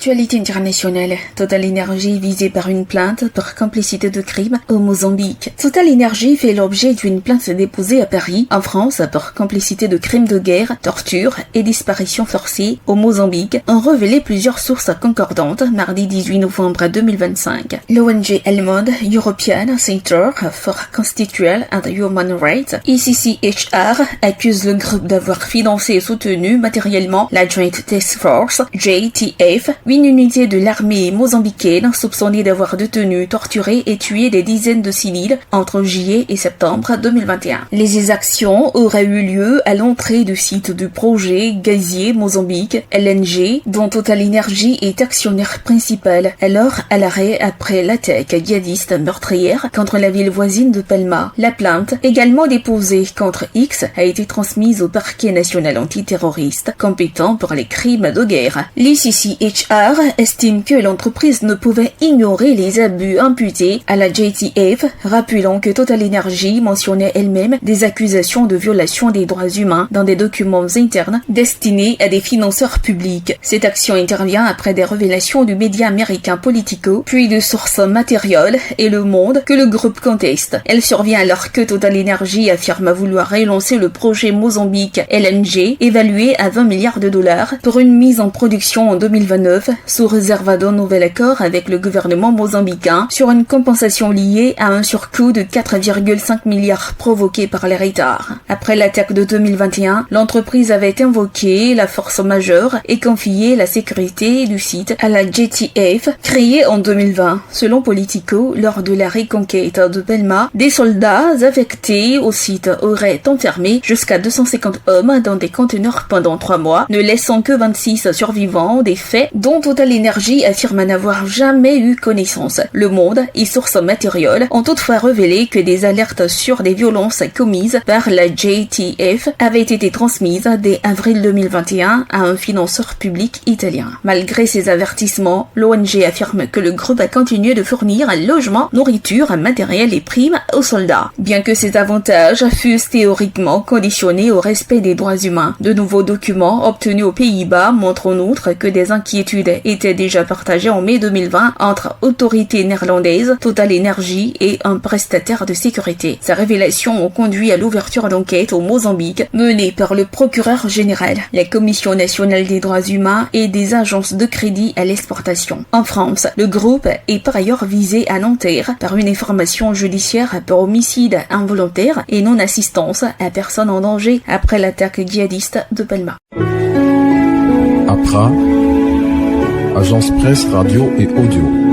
Actualité internationale. Total Energy visée par une plainte pour complicité de crime au Mozambique. Total Energy fait l'objet d'une plainte déposée à Paris, en France, pour complicité de crimes de guerre, torture et disparition forcée au Mozambique, ont révélé plusieurs sources concordantes mardi 18 novembre 2025. L'ONG allemande European Center for Constitutional and Human Rights, ECCHR, accuse le groupe d'avoir financé et soutenu matériellement la Joint Task Force, JTF, une unité de l'armée mozambicaine soupçonnée d'avoir détenu, torturé et tué des dizaines de civils entre juillet et septembre 2021. Les exactions auraient eu lieu à l'entrée du site du projet gazier Mozambique, LNG, dont Total Energy est actionnaire principal, alors à l'arrêt après l'attaque djihadiste meurtrière contre la ville voisine de Palma. La plainte, également déposée contre X, a été transmise au parquet national antiterroriste, compétent pour les crimes de guerre. L'ECCHR estime que l'entreprise ne pouvait ignorer les abus imputés à la JTF, rappelant que Total Energy mentionnait elle-même des accusations de violation des droits humains dans des documents internes destinés à des financeurs publics. Cette action intervient après des révélations du média américain Politico, puis de sources matérielles et Le Monde que le groupe conteste. Elle survient alors que Total Energy affirme vouloir relancer le projet Mozambique LNG, évalué à 20 milliards de dollars, pour une mise en production en 2029, sous réserve d'un nouvel accord avec le gouvernement mozambicain sur une compensation liée à un surcoût de 4,5 milliards provoqué par les retards. Après l'attaque de 2021, l'entreprise avait invoqué la force majeure et confié la sécurité du site à la JTF, créée en 2020. Selon Politico, lors de la reconquête de Palma, des soldats affectés au site auraient enfermé jusqu'à 250 hommes dans des conteneurs pendant 3 mois, ne laissant que 26 survivants des faits dont Total Energy affirme n'avoir jamais eu connaissance. Le Monde et sources matérielles ont toutefois révélé que des alertes sur des violences commises par la JTF avaient été transmises dès avril 2021 à un financeur public italien. Malgré ces avertissements, l'ONG affirme que le groupe a continué de fournir logement, nourriture, matériel et primes aux soldats, bien que ces avantages fussent théoriquement conditionnés au respect des droits humains. De nouveaux documents obtenus aux Pays-Bas montrent en outre que des inquiétudes étaient déjà partagées en mai 2020 entre autorités néerlandaises, Total Energy et un prestataire de sécurité. Ces révélations ont conduit à l'ouverture d'enquêtes au Mozambique menée par le procureur général, la Commission nationale des droits humains et des agences de crédit à l'exportation. En France, le groupe est par ailleurs visé à Nanterre par une information judiciaire pour homicide involontaire et non-assistance à personne en danger après l'attaque djihadiste de Palma. APRA, agence presse, radio et audio.